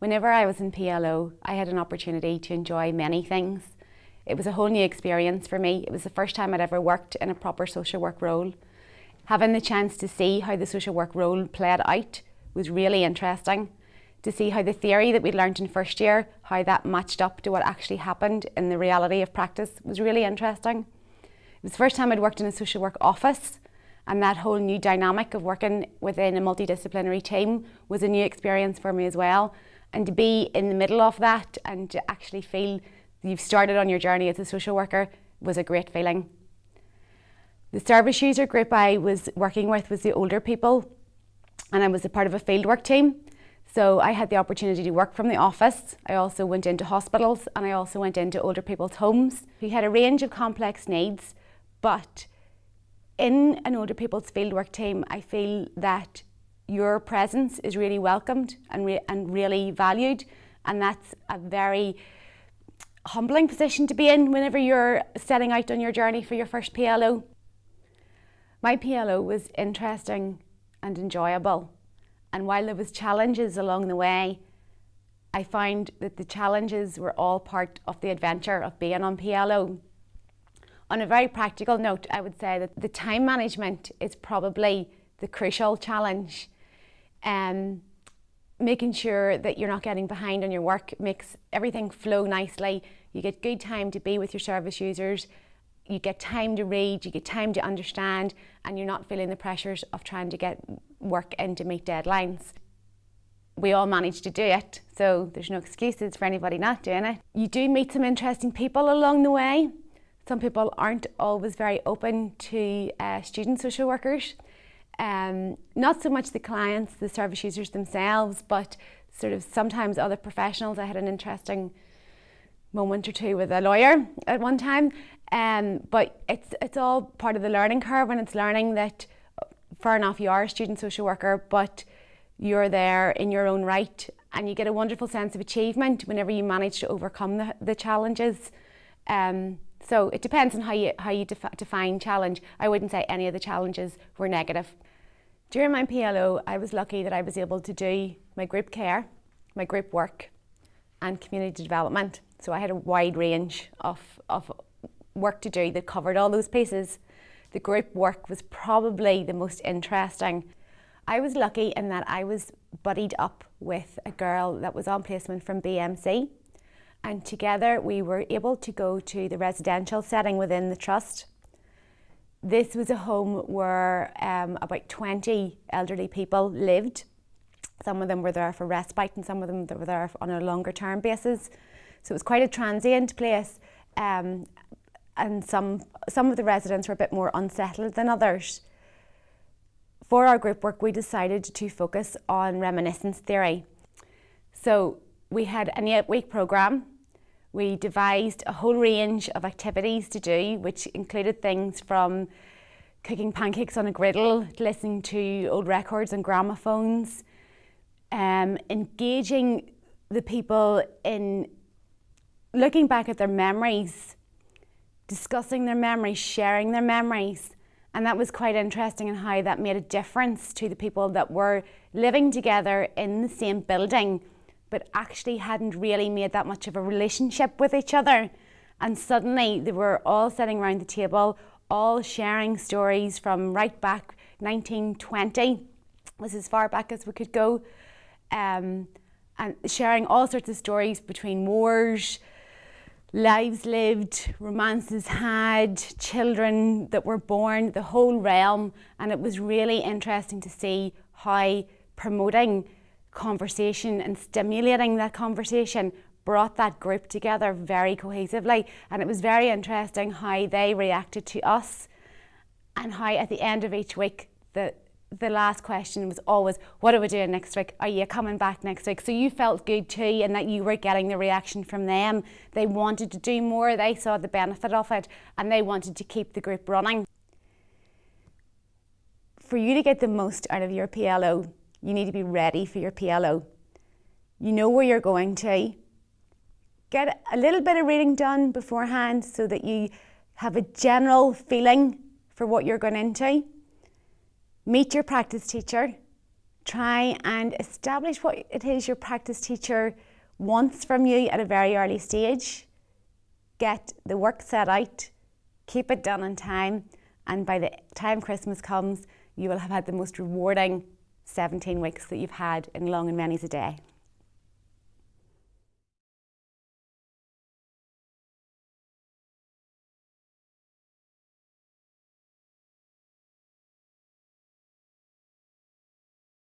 Whenever I was in PLO, I had an opportunity to enjoy many things. It was a whole new experience for me. It was the first time I'd ever worked in a proper social work role. Having the chance to see how the social work role played out was really interesting. To see how the theory that we'd learned in first year, how that matched up to what actually happened in the reality of practice was really interesting. It was the first time I'd worked in a social work office, and that whole new dynamic of working within a multidisciplinary team was a new experience for me as well. And to be in the middle of that and to actually feel you've started on your journey as a social worker was a great feeling. The service user group I was working with was the older people, and I was a part of a fieldwork team. So I had the opportunity to work from the office. I also went into hospitals and I also went into older people's homes who had a range of complex needs. But in an older people's fieldwork team, I feel that your presence is really welcomed and really valued, and that's a very humbling position to be in whenever you're setting out on your journey for your first PLO. My PLO was interesting and enjoyable, and while there was challenges along the way, I found that the challenges were all part of the adventure of being on PLO. On a very practical note, I would say that the time management is probably the crucial challenge. Making sure that you're not getting behind on your work makes everything flow nicely. You get good time to be with your service users, you get time to read, you get time to understand, and you're not feeling the pressures of trying to get work in to meet deadlines. We all manage to do it, so there's no excuses for anybody not doing it. You do meet some interesting people along the way. Some people aren't always very open to student social workers. Not so much the clients, the service users themselves, but sort of sometimes other professionals. I had an interesting moment or two with a lawyer at one time, but it's all part of the learning curve, and it's learning that fair enough, you are a student social worker, but you're there in your own right, and you get a wonderful sense of achievement whenever you manage to overcome the challenges. So it depends on how you define challenge. I wouldn't say any of the challenges were negative. During my PLO, I was lucky that I was able to do my group care, my group work, and community development. So I had a wide range of work to do that covered all those pieces. The group work was probably the most interesting. I was lucky in that I was buddied up with a girl that was on placement from BMC, and together we were able to go to the residential setting within the trust. This was a home where about 20 elderly people lived. Some of them were there for respite and some of them were there on a longer term basis. So it was quite a transient place, and some of the residents were a bit more unsettled than others. For our group work, we decided to focus on reminiscence theory. So we had an 8-week programme. We devised a whole range of activities to do, which included things from cooking pancakes on a griddle, listening to old records and gramophones, engaging the people in looking back at their memories, discussing their memories, sharing their memories. And that was quite interesting in how that made a difference to the people that were living together in the same building, but actually hadn't really made that much of a relationship with each other. And suddenly they were all sitting around the table, all sharing stories from right back 1920, was as far back as we could go, and sharing all sorts of stories between wars, lives lived, romances had, children that were born, the whole realm. And it was really interesting to see how promoting conversation and stimulating that conversation brought that group together very cohesively. And it was very interesting how they reacted to us, and how at the end of each week the last question was always, what are we doing next week? Are you coming back next week? So you felt good too, and that you were getting the reaction from them. They wanted to do more, they saw the benefit of it, and they wanted to keep the group running. For you to get the most out of your PLO, you need to be ready for your PLO. You know where you're going to. Get a little bit of reading done beforehand so that you have a general feeling for what you're going into. Meet your practice teacher. Try and establish what it is your practice teacher wants from you at a very early stage. Get the work set out, keep it done on time, and by the time Christmas comes, you will have had the most rewarding 17 weeks that you've had in Long and Many's a Day.